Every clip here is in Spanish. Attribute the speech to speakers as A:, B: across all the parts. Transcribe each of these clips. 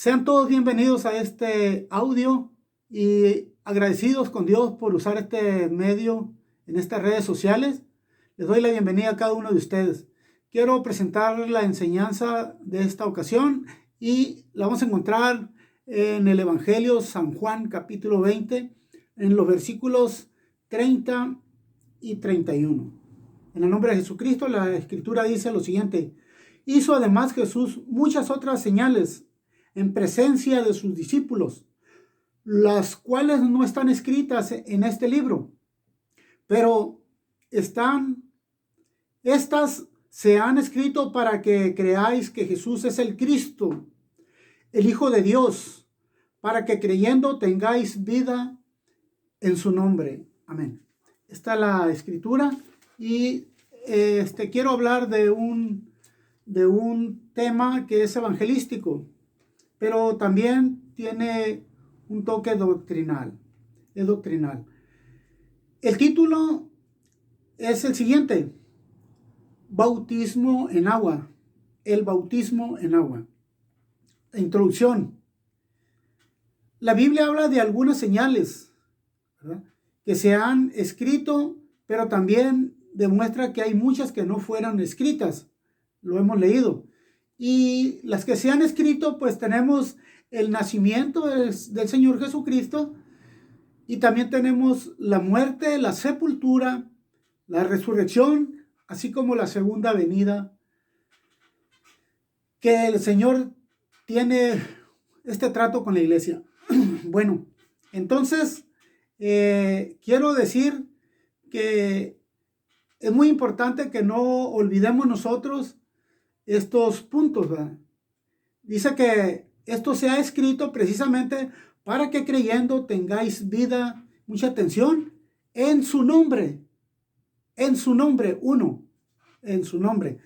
A: Sean todos bienvenidos a este audio y agradecidos con Dios por usar este medio en estas redes sociales. Les doy la bienvenida a cada uno de ustedes. Quiero presentar la enseñanza de esta ocasión y la vamos a encontrar en el Evangelio San Juan capítulo 20, en los versículos 30 y 31. En el nombre de Jesucristo, la Escritura dice lo siguiente: hizo además Jesús muchas otras señales en presencia de sus discípulos, las cuales no están escritas en este libro, pero estas se han escrito para que creáis que Jesús es el Cristo, el Hijo de Dios, para que creyendo tengáis vida en su nombre. Amén. Esta es la Escritura y quiero hablar de un tema que es evangelístico, pero también tiene un toque doctrinal. Es doctrinal. El título es el siguiente: Bautismo en agua. El bautismo en agua. Introducción. La Biblia habla de algunas señales, ¿verdad?, que se han escrito, pero también demuestra que hay muchas que no fueron escritas. Lo hemos leído. Y las que se han escrito, pues tenemos el nacimiento del Señor Jesucristo, y también tenemos la muerte, la sepultura, la resurrección, así como la segunda venida, que el Señor tiene este trato con la iglesia. Bueno, entonces quiero decir que es muy importante que no olvidemos nosotros estos puntos, ¿verdad? Dice que esto se ha escrito precisamente para que creyendo tengáis vida, mucha atención, en su nombre, en su nombre, en su nombre.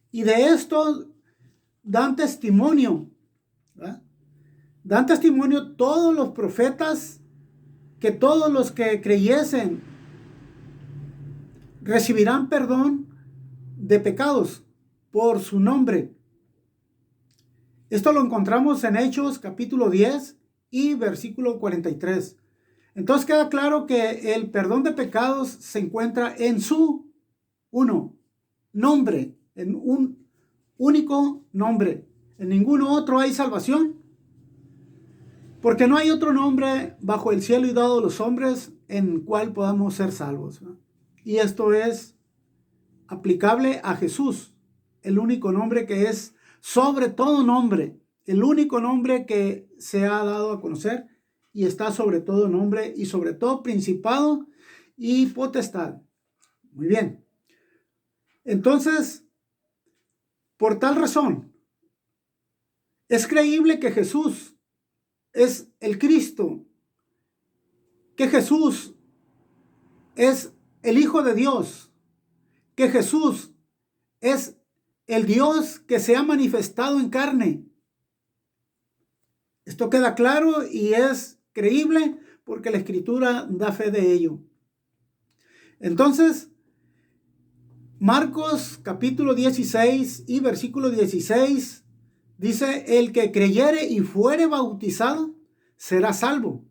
A: Y de esto dan testimonio, ¿verdad? Dan testimonio todos los profetas, que todos los que creyesen recibirán perdón de pecados por su nombre. Esto lo encontramos en Hechos capítulo 10 y versículo 43. Entonces queda claro que el perdón de pecados se encuentra en su nombre, en un único nombre. En ninguno otro hay salvación, porque no hay otro nombre bajo el cielo y dado a los hombres en el cual podamos ser salvos, ¿no? Y esto es aplicable a Jesús, el único nombre que es sobre todo nombre, el único nombre que se ha dado a conocer y está sobre todo nombre y sobre todo principado y potestad. Muy bien. Entonces, por tal razón, es creíble que Jesús es el Cristo, que Jesús es el Hijo de Dios, que Jesús es el Dios que se ha manifestado en carne. Esto queda claro y es creíble porque la Escritura da fe de ello. Entonces, Marcos capítulo 16 y versículo 16 dice: el que creyere y fuere bautizado será salvo.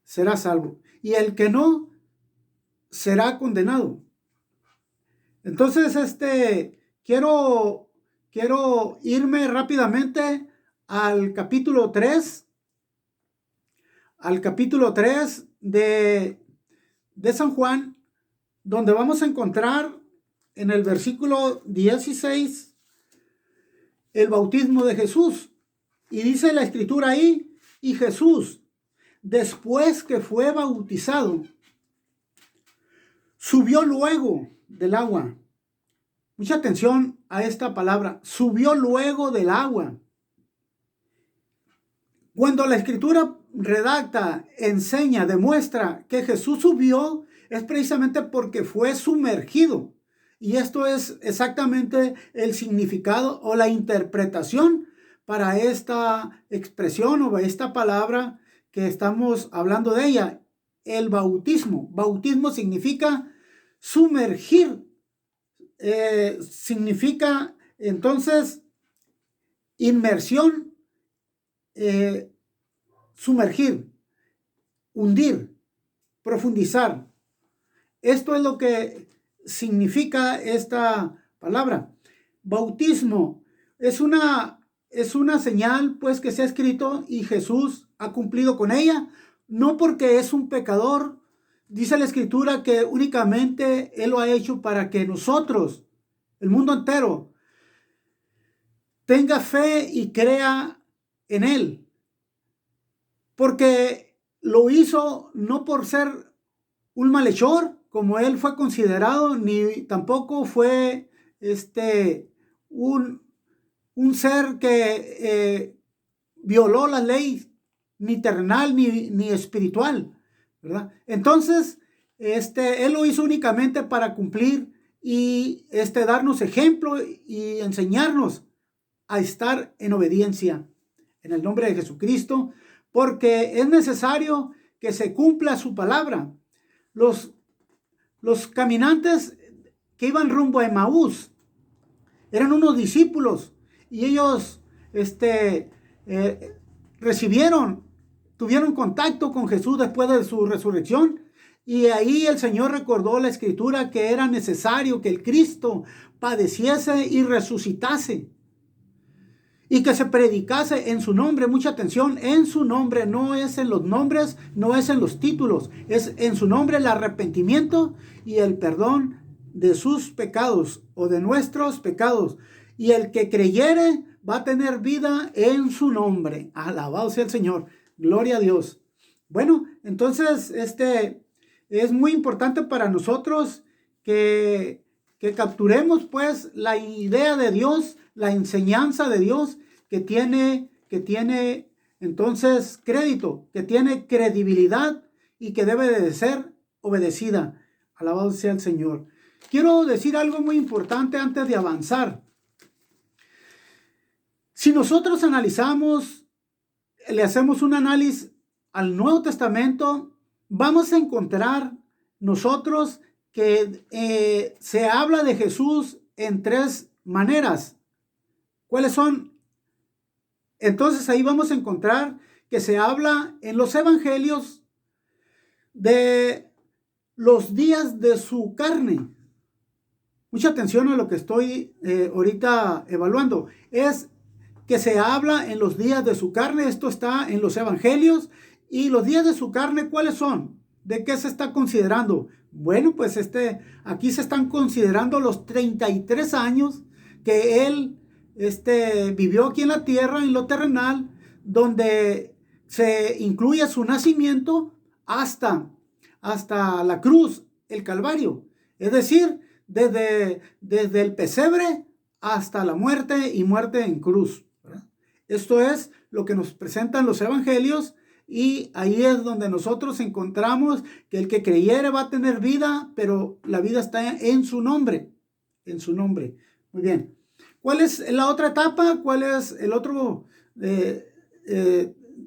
A: Será salvo. Y el que no será condenado. Entonces, quiero irme rápidamente al capítulo 3, de San Juan, donde vamos a encontrar en el versículo 16 el bautismo de Jesús. Y dice la Escritura ahí: y Jesús, después que fue bautizado, subió luego del agua. Mucha atención a esta palabra: subió luego del agua. Cuando la Escritura redacta, enseña, demuestra que Jesús subió, es precisamente porque fue sumergido. Y esto es exactamente el significado o la interpretación para esta expresión o esta palabra que estamos hablando de ella: el bautismo. Bautismo significa sumergir. Significa entonces inmersión sumergir, hundir, profundizar. Esto es lo que significa esta palabra. Bautismo es una señal, pues, que se ha escrito y Jesús ha cumplido con ella, no porque es un pecador. Dice la Escritura que únicamente Él lo ha hecho para que nosotros, el mundo entero, tenga fe y crea en Él. Porque lo hizo no por ser un malhechor, como Él fue considerado, ni tampoco fue un ser que violó la ley, ni terrenal ni espiritual, ¿verdad? Entonces, Él lo hizo únicamente para cumplir y darnos ejemplo y enseñarnos a estar en obediencia en el nombre de Jesucristo, porque es necesario que se cumpla su palabra. Los caminantes que iban rumbo a Emaús eran unos discípulos y ellos tuvieron contacto con Jesús después de su resurrección, y ahí el Señor recordó la Escritura que era necesario que el Cristo padeciese y resucitase y que se predicase en su nombre. Mucha atención, en su nombre, no es en los nombres, no es en los títulos, es en su nombre el arrepentimiento y el perdón de sus pecados o de nuestros pecados. Y el que creyere va a tener vida en su nombre. Alabado sea el Señor. Gloria a Dios. Bueno, entonces es muy importante para nosotros que capturemos, pues, la idea de Dios, la enseñanza de Dios, que tiene entonces crédito, que tiene credibilidad y que debe de ser obedecida. Alabado sea el Señor. Quiero decir algo muy importante antes de avanzar. Si nosotros analizamos, le hacemos un análisis al Nuevo Testamento, vamos a encontrar nosotros que se habla de Jesús en tres maneras. ¿Cuáles son? Entonces ahí vamos a encontrar que se habla en los evangelios de los días de su carne. Mucha atención a lo que estoy ahorita evaluando. Es que se habla en los días de su carne. Esto está en los evangelios. Y los días de su carne, ¿cuáles son? ¿De qué se está considerando? Bueno, pues aquí se están considerando los 33 años que Él vivió aquí en la tierra, en lo terrenal, donde se incluye su nacimiento hasta la cruz, el Calvario. Es decir, desde el pesebre hasta la muerte y muerte en cruz, ¿verdad? Esto es lo que nos presentan los evangelios, y ahí es donde nosotros encontramos que el que creyere va a tener vida, pero la vida está en su nombre, en su nombre. Muy bien. ¿Cuál es la otra etapa? ¿Cuál es el otro,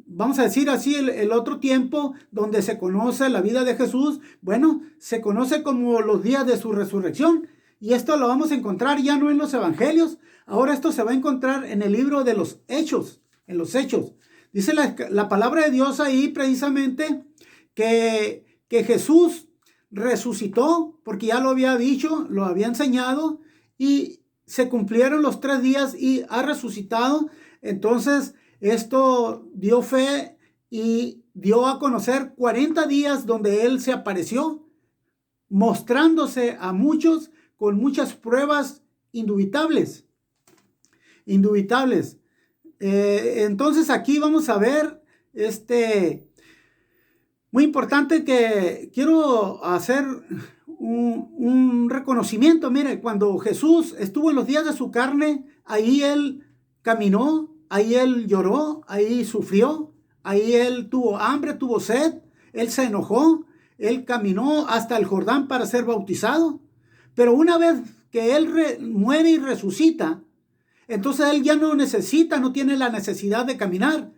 A: vamos a decir así, el otro tiempo donde se conoce la vida de Jesús? Bueno, se conoce como los días de su resurrección, y esto lo vamos a encontrar ya no en los evangelios. Ahora esto se va a encontrar en el libro de los Hechos, en los Hechos. Dice la palabra de Dios ahí precisamente que Jesús resucitó, porque ya lo había dicho, lo había enseñado, y se cumplieron los 3 días y ha resucitado. Entonces esto dio fe y dio a conocer 40 días donde Él se apareció, mostrándose a muchos con muchas pruebas indubitables. Entonces aquí vamos a ver, muy importante, que quiero hacer un reconocimiento. Mire, cuando Jesús estuvo en los días de su carne, ahí Él caminó, ahí Él lloró, ahí sufrió, ahí Él tuvo hambre, tuvo sed, Él se enojó, Él caminó hasta el Jordán para ser bautizado. Pero una vez que Él muere y resucita, entonces Él ya no tiene la necesidad de caminar.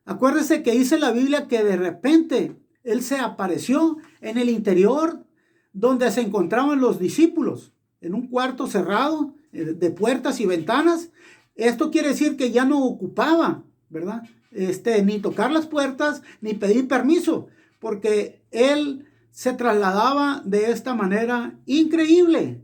A: Acuérdese que dice la Biblia que de repente Él se apareció en el interior donde se encontraban los discípulos, en un cuarto cerrado de puertas y ventanas. Esto quiere decir que ya no ocupaba ¿verdad? Ni tocar las puertas, ni pedir permiso, porque él se trasladaba de esta manera increíble,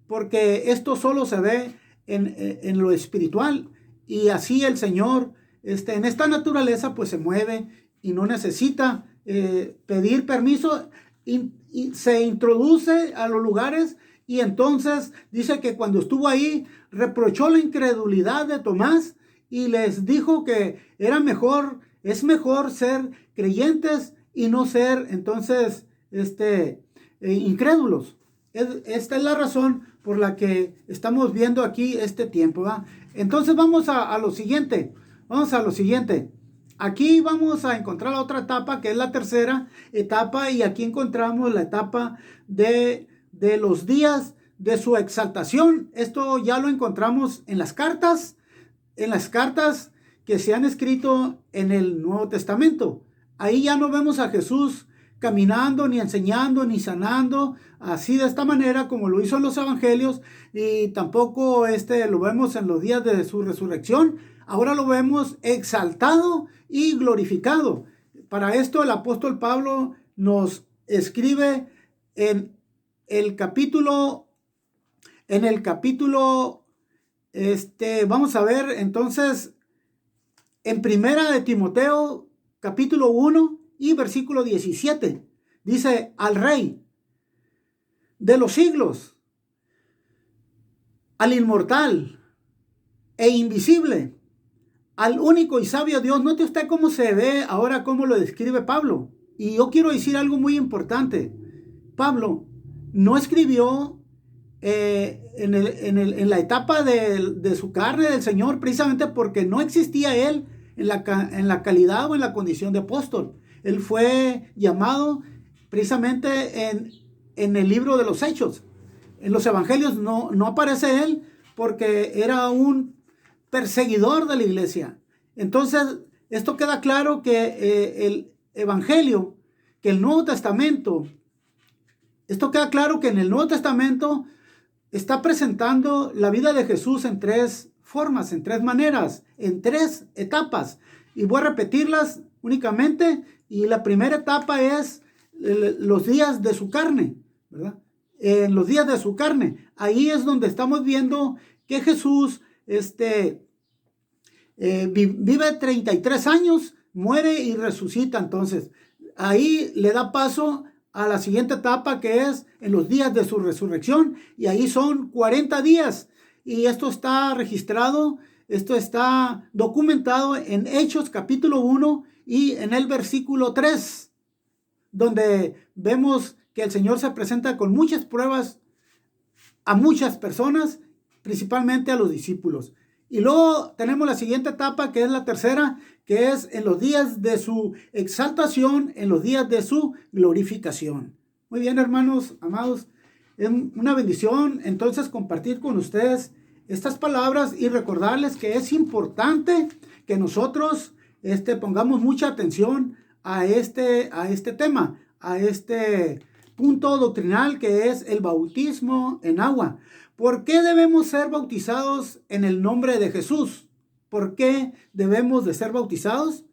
A: porque esto solo se ve en lo espiritual, y así el Señor, en esta naturaleza, pues se mueve y no necesita pedir permiso, y se introduce a los lugares. Y entonces dice que cuando estuvo ahí, reprochó la incredulidad de Tomás y les dijo que es mejor ser creyentes y no ser entonces incrédulos. Esta es la razón por la que estamos viendo aquí este tiempo, ¿verdad? Entonces vamos a lo siguiente. Vamos a lo siguiente. Aquí vamos a encontrar otra etapa, que es la tercera etapa, y aquí encontramos la etapa de los días de su exaltación. Esto ya lo encontramos en las cartas que se han escrito en el Nuevo Testamento. Ahí ya no vemos a Jesús caminando, ni enseñando, ni sanando, así de esta manera como lo hizo en los evangelios, y tampoco lo vemos en los días de su resurrección. Ahora lo vemos exaltado y glorificado. Para esto el apóstol Pablo nos escribe en el capítulo, vamos a ver entonces, en primera de Timoteo, capítulo 1 y versículo 17, dice: al Rey de los siglos, al inmortal e invisible, al único y sabio Dios. Note usted cómo se ve ahora, cómo lo describe Pablo. Y yo quiero decir algo muy importante. Pablo no escribió en la etapa de su carne del Señor, precisamente porque no existía él en la calidad o en la condición de apóstol. Él fue llamado precisamente en el libro de los Hechos. En los evangelios no aparece él, porque era un perseguidor de la iglesia. Entonces, esto queda claro que el evangelio, que el Nuevo Testamento, esto queda claro que en el Nuevo Testamento está presentando la vida de Jesús en tres formas, en tres maneras, en tres etapas. Y voy a repetirlas únicamente. Y la primera etapa es los días de su carne, ¿verdad? En los días de su carne. Ahí es donde estamos viendo que Jesús vive 33 años, muere y resucita. Entonces, ahí le da paso a la siguiente etapa, que es en los días de su resurrección, y ahí son 40 días, y esto está registrado, esto está documentado en Hechos capítulo 1 y en el versículo 3, donde vemos que el Señor se presenta con muchas pruebas a muchas personas, principalmente a los discípulos. Y luego tenemos la siguiente etapa, que es la tercera, que es en los días de su exaltación, en los días de su glorificación. Muy bien, hermanos, amados, es una bendición entonces compartir con ustedes estas palabras y recordarles que es importante que nosotros pongamos mucha atención a este tema, a este punto doctrinal, que es el bautismo en agua. ¿Por qué debemos ser bautizados en el nombre de Jesús? ¿Por qué debemos de ser bautizados?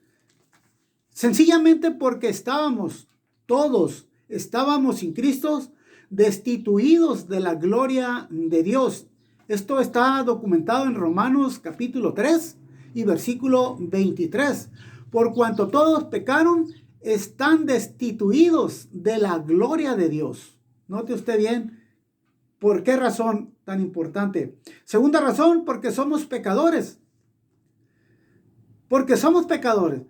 A: Sencillamente porque todos estábamos sin Cristo, destituidos de la gloria de Dios. Esto está documentado en Romanos capítulo 3 y versículo 23. Por cuanto todos pecaron, están destituidos de la gloria de Dios. Note usted bien. ¿Por qué razón tan importante? Segunda razón, porque somos pecadores. Porque somos pecadores.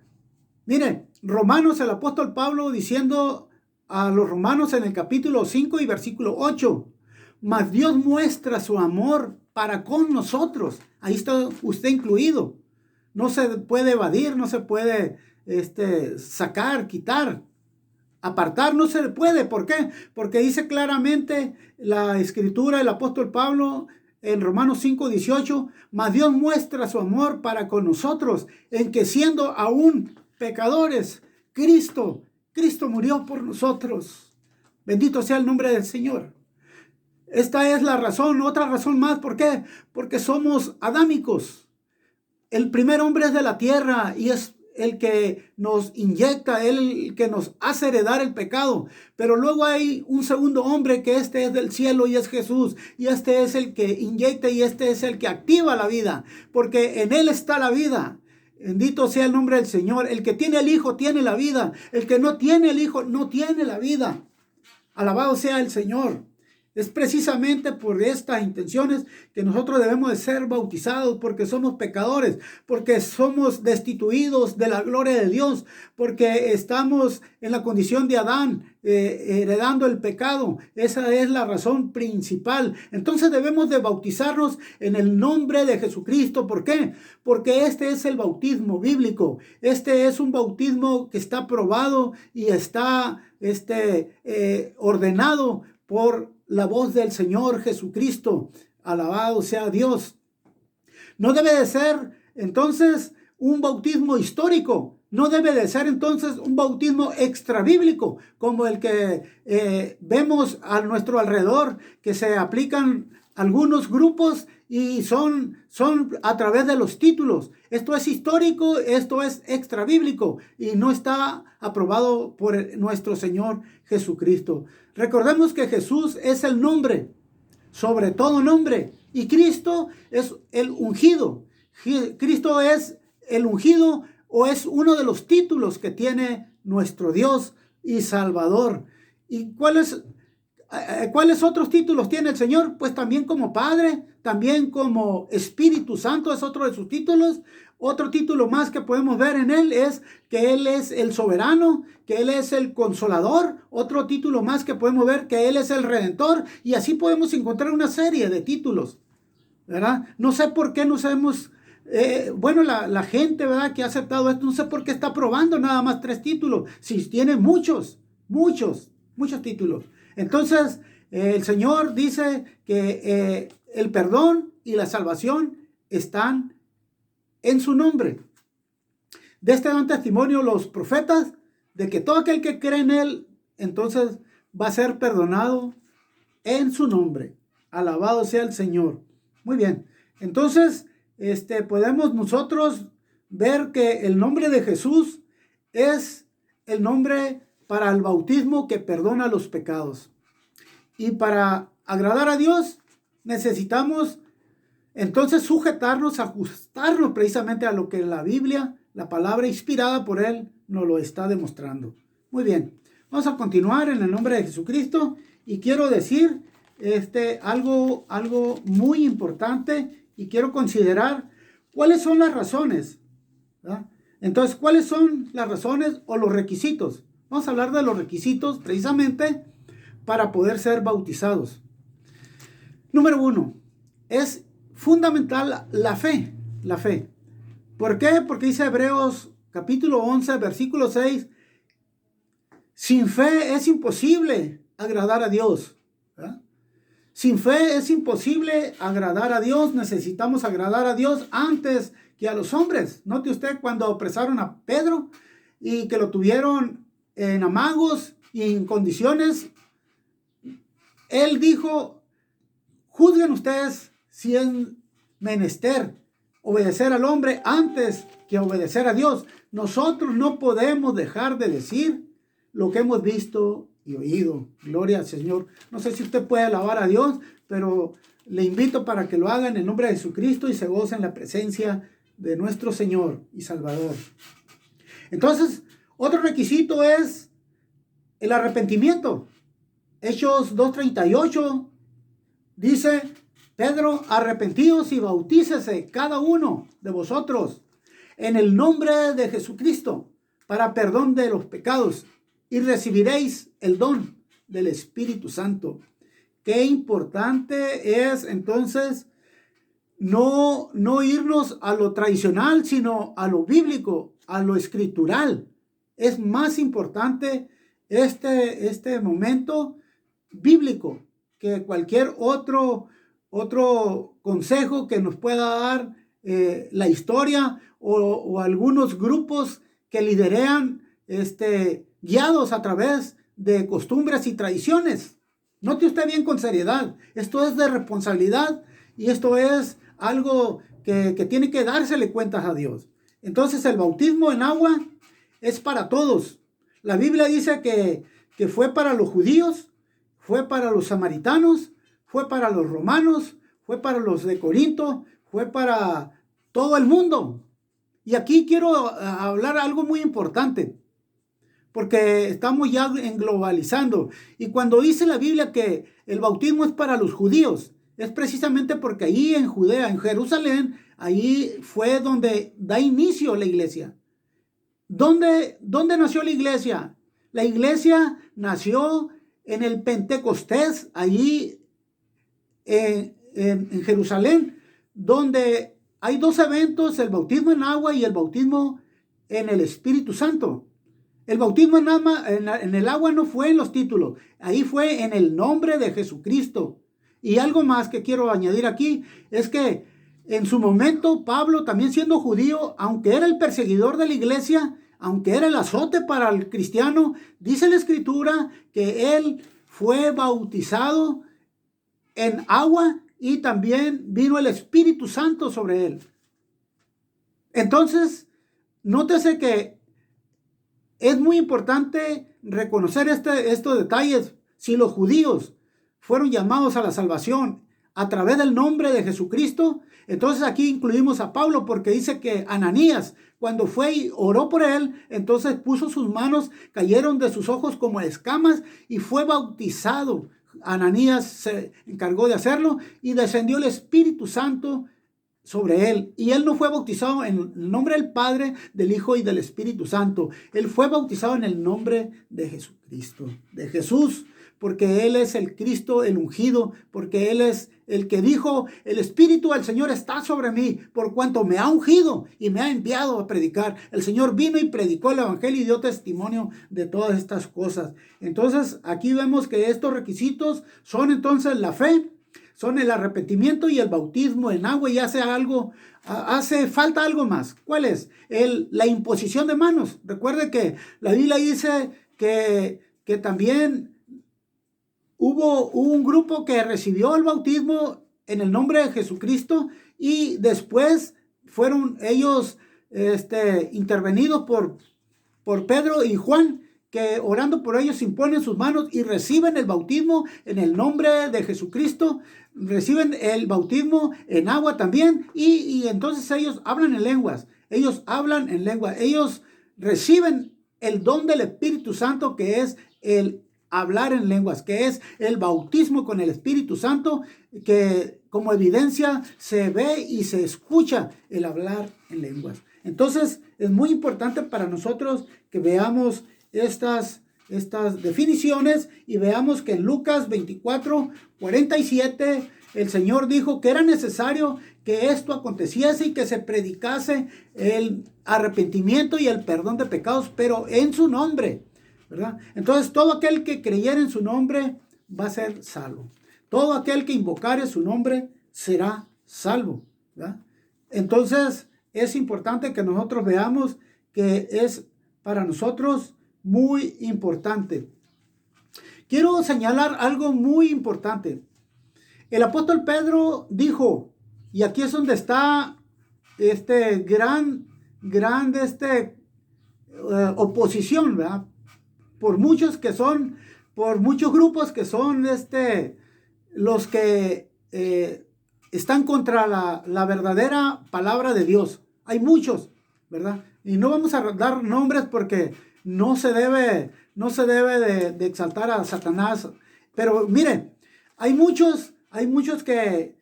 A: Mire, Romanos, el apóstol Pablo diciendo a los romanos en el capítulo 5 y versículo 8: mas Dios muestra su amor para con nosotros. Ahí está usted incluido. No se puede evadir, no se puede sacar, quitar. Apartar no se le puede. ¿Por qué? Porque dice claramente la escritura, el apóstol Pablo en Romanos 5:18: mas Dios muestra su amor para con nosotros, en que siendo aún pecadores, Cristo murió por nosotros. Bendito sea el nombre del Señor. Esta es la razón, otra razón más. ¿Por qué? Porque somos adámicos. el primer hombre es de la tierra y es el que nos inyecta, el que nos hace heredar el pecado. Pero luego hay un segundo hombre que este es del cielo y es Jesús. Y este es el que inyecta y este es el que activa la vida. Porque en él está la vida. Bendito sea el nombre del Señor. El que tiene el Hijo tiene la vida. El que no tiene el Hijo no tiene la vida. Alabado sea el Señor. Es precisamente por estas intenciones que nosotros debemos de ser bautizados, porque somos pecadores, porque somos destituidos de la gloria de Dios, porque estamos en la condición de Adán, heredando el pecado. Esa es la razón principal. Entonces debemos de bautizarnos en el nombre de Jesucristo. ¿Por qué? Porque este es el bautismo bíblico. Este es un bautismo que está aprobado y está ordenado por la voz del Señor Jesucristo. Alabado sea Dios. No debe de ser entonces un bautismo histórico. No debe de ser entonces un bautismo extrabíblico como el que vemos a nuestro alrededor, que se aplican algunos grupos y son a través de los títulos. Esto es histórico, esto es extrabíblico y no está aprobado por nuestro Señor Jesucristo. Recordemos que Jesús es el nombre, sobre todo nombre, y Cristo es el ungido. Cristo es el ungido o es uno de los títulos que tiene nuestro Dios y Salvador. ¿Y cuáles otros títulos tiene el Señor? Pues también como Padre, también como Espíritu Santo es otro de sus títulos. Otro título más que podemos ver en él es que Él es el soberano, que Él es el consolador. Otro título más que podemos ver que Él es el redentor. Y así podemos encontrar una serie de títulos, ¿verdad? No sé por qué no sabemos, la gente, ¿verdad?, que ha aceptado esto, no sé por qué está probando nada más 3 títulos, si tiene muchos títulos. Entonces, el Señor dice que el perdón y la salvación están en su nombre. De este dan testimonio los profetas de que todo aquel que cree en Él, entonces va a ser perdonado en su nombre. Alabado sea el Señor. Muy bien. Entonces, podemos nosotros ver que el nombre de Jesús es el nombre para el bautismo que perdona los pecados. Y para agradar a Dios necesitamos entonces ajustarnos precisamente a lo que la Biblia, la palabra inspirada por Él, nos lo está demostrando. Muy bien, vamos a continuar en el nombre de Jesucristo y quiero decir algo muy importante y quiero considerar cuáles son las razones, ¿verdad? Entonces, ¿cuáles son las razones o los requisitos? Vamos a hablar de los requisitos precisamente para poder ser bautizados. Número 1, es fundamental la fe. La fe. ¿Por qué? Porque dice Hebreos capítulo 11, versículo 6, sin fe es imposible agradar a Dios, ¿verdad? Sin fe es imposible agradar a Dios. Necesitamos agradar a Dios antes que a los hombres. Note usted cuando apresaron a Pedro y que lo tuvieron en amagos y en condiciones, él dijo, juzguen ustedes si es menester obedecer al hombre antes que obedecer a Dios. Nosotros no podemos dejar de decir lo que hemos visto y oído. Gloria al Señor. No sé si usted puede alabar a Dios, pero le invito para que lo haga en el nombre de Jesucristo y se goce en la presencia de nuestro Señor y Salvador. Entonces, otro requisito es el arrepentimiento. Hechos 2:38 dice, Pedro, arrepentíos y bautícese cada uno de vosotros en el nombre de Jesucristo para perdón de los pecados y recibiréis el don del Espíritu Santo. Qué importante es entonces no irnos a lo tradicional, sino a lo bíblico, a lo escritural. Es más importante este momento bíblico que cualquier otro consejo que nos pueda dar la historia o algunos grupos que liderean guiados a través de costumbres y tradiciones. Note usted bien con seriedad. Esto es de responsabilidad y esto es algo que tiene que dársele cuentas a Dios. Entonces el bautismo en agua es para todos. La Biblia dice que fue para los judíos, fue para los samaritanos, fue para los romanos, fue para los de Corinto, fue para todo el mundo. Y aquí quiero hablar algo muy importante, porque estamos ya globalizando. Y cuando dice la Biblia que el bautismo es para los judíos, es precisamente porque ahí en Judea, en Jerusalén, ahí fue donde da inicio la iglesia. ¿Dónde nació la iglesia? La iglesia nació en el Pentecostés, allí en Jerusalén, donde hay dos eventos, el bautismo en agua y el bautismo en el Espíritu Santo. El bautismo en el agua no fue en los títulos, ahí fue en el nombre de Jesucristo. Y algo más que quiero añadir aquí es que en su momento Pablo, también siendo judío, aunque era el perseguidor de la iglesia, aunque era el azote para el cristiano, dice la Escritura que él fue bautizado en agua y también vino el Espíritu Santo sobre él. Entonces, nótese que es muy importante reconocer estos detalles. Si los judíos fueron llamados a la salvación a través del nombre de Jesucristo, entonces aquí incluimos a Pablo, porque dice que Ananías, cuando fue y oró por él, entonces puso sus manos, cayeron de sus ojos como escamas y fue bautizado. Ananías se encargó de hacerlo y descendió el Espíritu Santo sobre él. Y él no fue bautizado en el nombre del Padre, del Hijo y del Espíritu Santo. Él fue bautizado en el nombre de Jesucristo, de Jesús, porque Él es el Cristo, el ungido, porque Él es el que dijo, el Espíritu del Señor está sobre mí, por cuanto me ha ungido y me ha enviado a predicar. El Señor vino y predicó el Evangelio y dio testimonio de todas estas cosas. Entonces, aquí vemos que estos requisitos son entonces la fe, son el arrepentimiento y el bautismo en agua, y hace falta algo más. ¿Cuál es? La imposición de manos. Recuerde que la Biblia dice que también hubo un grupo que recibió el bautismo en el nombre de Jesucristo y después fueron ellos intervenidos por Pedro y Juan, que orando por ellos imponen sus manos y reciben el bautismo en el nombre de Jesucristo, reciben el bautismo en agua también y entonces ellos hablan en lenguas, ellos reciben el don del Espíritu Santo, que es el hablar en lenguas, que es el bautismo con el Espíritu Santo, que como evidencia se ve y se escucha el hablar en lenguas. Entonces es muy importante para nosotros que veamos estas definiciones y veamos que en Lucas 24:47 el Señor dijo que era necesario que esto aconteciese y que se predicase el arrepentimiento y el perdón de pecados, pero en su nombre, ¿verdad? Entonces todo aquel que creyera en su nombre va a ser salvo. Todo aquel que invocare su nombre será salvo, ¿verdad? Entonces es importante que nosotros veamos que es para nosotros muy importante. Quiero señalar algo muy importante. El apóstol Pedro dijo, y aquí es donde está oposición, ¿verdad? Por muchos grupos que son los que están contra la verdadera palabra de Dios. Hay muchos, ¿verdad? Y no vamos a dar nombres porque no se debe de exaltar a Satanás. Pero miren, hay muchos que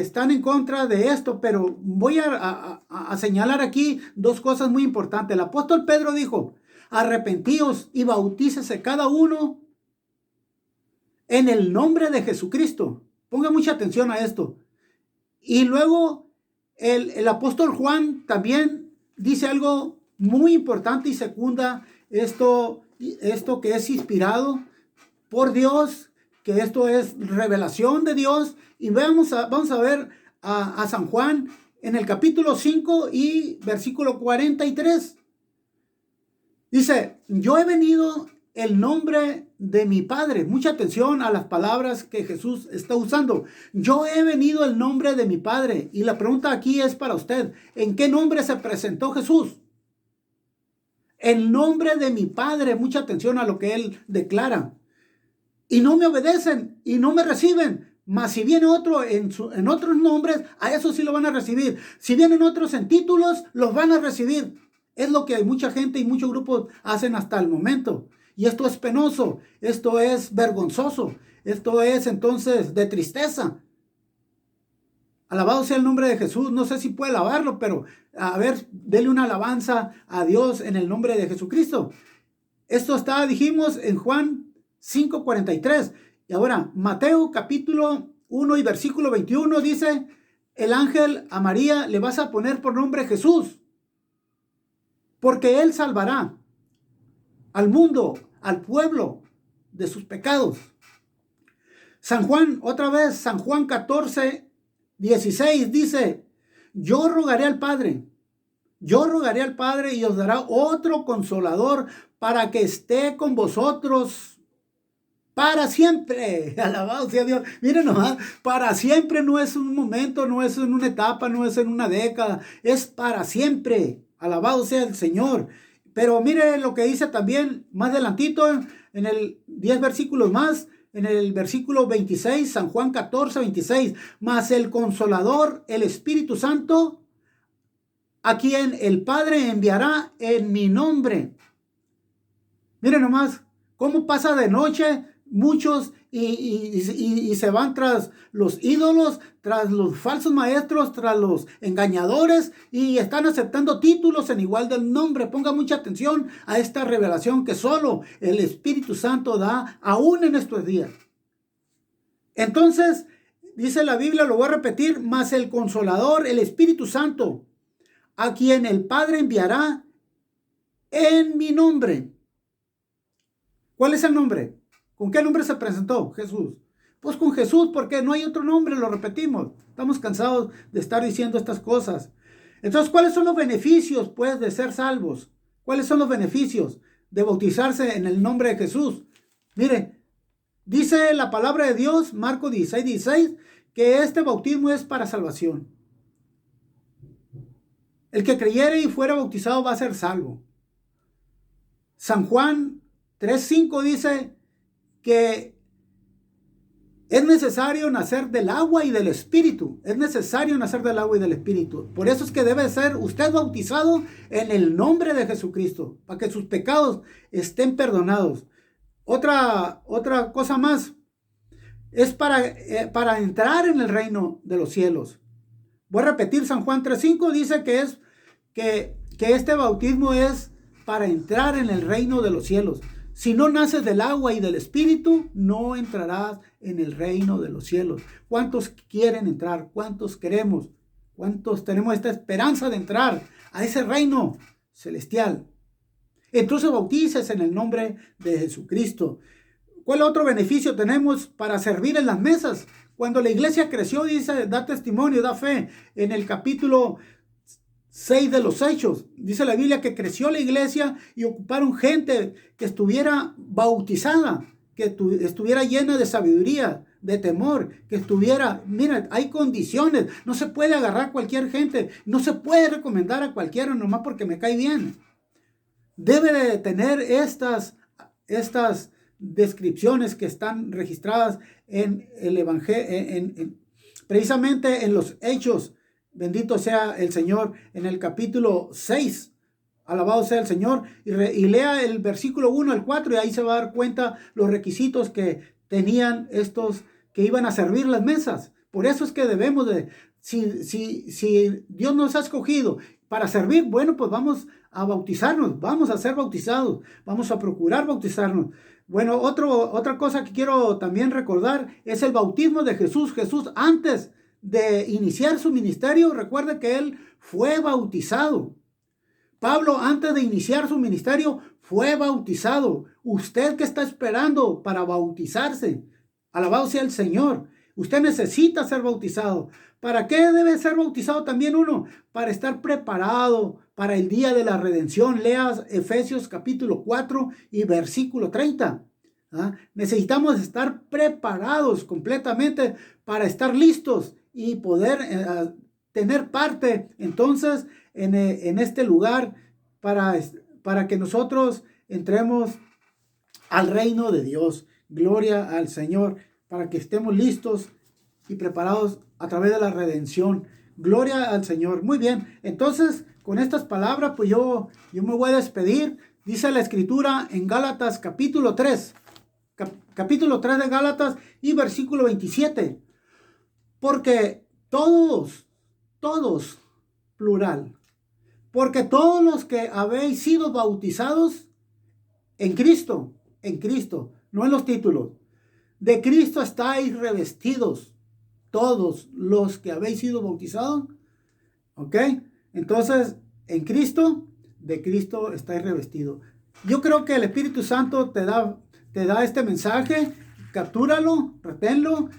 A: están en contra de esto, pero voy a señalar aquí dos cosas muy importantes. El apóstol Pedro dijo, arrepentíos y bautícese cada uno en el nombre de Jesucristo. Ponga mucha atención a esto. Y luego el apóstol Juan también dice algo muy importante y secunda esto que es inspirado por Dios, que esto es revelación de Dios. Y vamos a ver a San Juan en el capítulo 5 y versículo 43. Dice, yo he venido el nombre de mi Padre. Mucha atención a las palabras que Jesús está usando. Yo he venido en nombre de mi Padre. Y la pregunta aquí es para usted. ¿En qué nombre se presentó Jesús? En nombre de mi Padre. Mucha atención a lo que Él declara. Y no me obedecen y no me reciben. Mas si viene otro en otros nombres, a eso sí lo van a recibir. Si vienen otros en títulos, los van a recibir. Es lo que mucha gente y muchos grupos hacen hasta el momento. Y esto es penoso, esto es vergonzoso, esto es entonces de tristeza. Alabado sea el nombre de Jesús. No sé si puede alabarlo, pero a ver, dele una alabanza a Dios en el nombre de Jesucristo. Esto está, dijimos, en Juan 5:43. Y ahora, Mateo capítulo 1 y versículo 21 dice, el ángel a María le vas a poner por nombre Jesús, porque él salvará al mundo, al pueblo de sus pecados. San Juan, otra vez, San Juan 14:16 dice, yo rogaré al Padre y os dará otro consolador para que esté con vosotros para siempre. Alabado sea Dios. Miren nomás, para siempre no es un momento, no es en una etapa, no es en una década, es para siempre. Alabado sea el Señor. Pero mire lo que dice también más adelantito, en el 10 versículos más, en el versículo 26, San Juan 14:26, mas el Consolador, el Espíritu Santo, a quien el Padre enviará en mi nombre. Miren nomás, cómo pasa de noche muchos y se van tras los ídolos, tras los falsos maestros, tras los engañadores y están aceptando títulos en igual del nombre. Ponga mucha atención a esta revelación que solo el Espíritu Santo da aún en estos días. Entonces, dice la Biblia, lo voy a repetir, mas el Consolador, el Espíritu Santo, a quien el Padre enviará en mi nombre. ¿Cuál es el nombre? ¿Con qué nombre se presentó Jesús? Pues con Jesús, porque no hay otro nombre, lo repetimos. Estamos cansados de estar diciendo estas cosas. Entonces, ¿cuáles son los beneficios, pues, de ser salvos? ¿Cuáles son los beneficios de bautizarse en el nombre de Jesús? Mire, dice la palabra de Dios, Marcos 16:16, que este bautismo es para salvación. El que creyere y fuera bautizado va a ser salvo. San Juan 3:5 dice que es necesario nacer del agua y del Espíritu. Es necesario nacer del agua y del Espíritu. Por eso es que debe ser usted bautizado en el nombre de Jesucristo, para que sus pecados estén perdonados. Otra cosa más, es para entrar en el reino de los cielos. Voy a repetir, San Juan 3:5 dice que este bautismo es para entrar en el reino de los cielos. Si no naces del agua y del Espíritu, no entrarás en el reino de los cielos. ¿Cuántos quieren entrar? ¿Cuántos queremos? ¿Cuántos tenemos esta esperanza de entrar a ese reino celestial? Entonces bautícese en el nombre de Jesucristo. ¿Cuál otro beneficio tenemos para servir en las mesas? Cuando la iglesia creció, dice, da testimonio, da fe. En el capítulo 6 de los Hechos, dice la Biblia que creció la iglesia y ocuparon gente que estuviera bautizada, que estuviera llena de sabiduría, de temor, que estuviera, mira, hay condiciones, no se puede agarrar a cualquier gente, no se puede recomendar a cualquiera nomás porque me cae bien. Debe de tener estas descripciones que están registradas en el Evangelio, precisamente en los Hechos. Bendito sea el Señor, en el capítulo 6. Alabado sea el Señor. Y lea el versículo 1 al 4 y ahí se va a dar cuenta los requisitos que tenían estos que iban a servir las mesas. Por eso es que debemos de, si Dios nos ha escogido para servir, bueno, pues vamos a bautizarnos, vamos a ser bautizados, vamos a procurar bautizarnos. Bueno, otra cosa que quiero también recordar es el bautismo de Jesús. Jesús antes de iniciar su ministerio, recuerde que él fue bautizado. Pablo antes de iniciar su ministerio fue bautizado. Usted que está esperando para bautizarse, alabado sea el Señor. Usted necesita ser bautizado. ¿Para qué debe ser bautizado también uno? Para estar preparado para el día de la redención. Leas Efesios capítulo 4 y versículo 30. Necesitamos estar preparados completamente para estar listos y poder tener parte entonces en este lugar para que nosotros entremos al reino de Dios. Gloria al Señor, para que estemos listos y preparados a través de la redención. Gloria al Señor. Muy bien, entonces con estas palabras pues yo me voy a despedir. Dice la Escritura en Gálatas capítulo 3. Capítulo 3 de Gálatas y versículo 27. Porque todos, plural, porque todos los que habéis sido bautizados en Cristo, no en los títulos, de Cristo estáis revestidos, todos los que habéis sido bautizados, ¿ok? Entonces, en Cristo, de Cristo estáis revestidos. Yo creo que el Espíritu Santo te da este mensaje, captúralo, reténlo,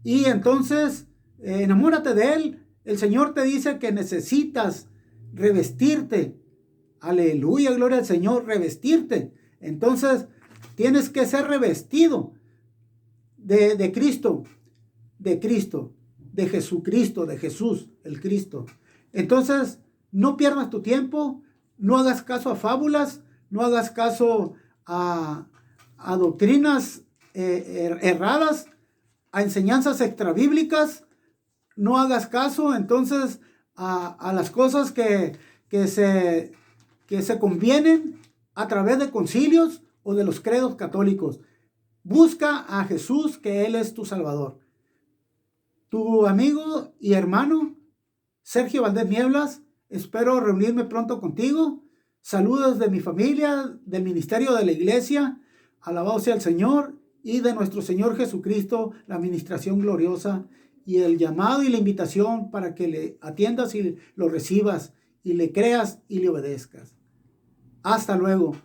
A: y entonces enamórate de él. El Señor te dice que necesitas revestirte. Aleluya, gloria al Señor, revestirte. Entonces tienes que ser revestido de Cristo, de Jesucristo, de Jesús, el Cristo. Entonces no pierdas tu tiempo, no hagas caso a fábulas, no hagas caso a doctrinas erradas, a enseñanzas extrabíblicas. No hagas caso entonces a las cosas que se convienen a través de concilios o de los credos católicos. Busca a Jesús, que Él es tu Salvador. Tu amigo y hermano Sergio Valdés Nieblas, espero reunirme pronto contigo. Saludos de mi familia, del ministerio de la iglesia. Alabado sea el Señor, y de nuestro Señor Jesucristo, la administración gloriosa y el llamado y la invitación para que le atiendas y lo recibas y le creas y le obedezcas. Hasta luego.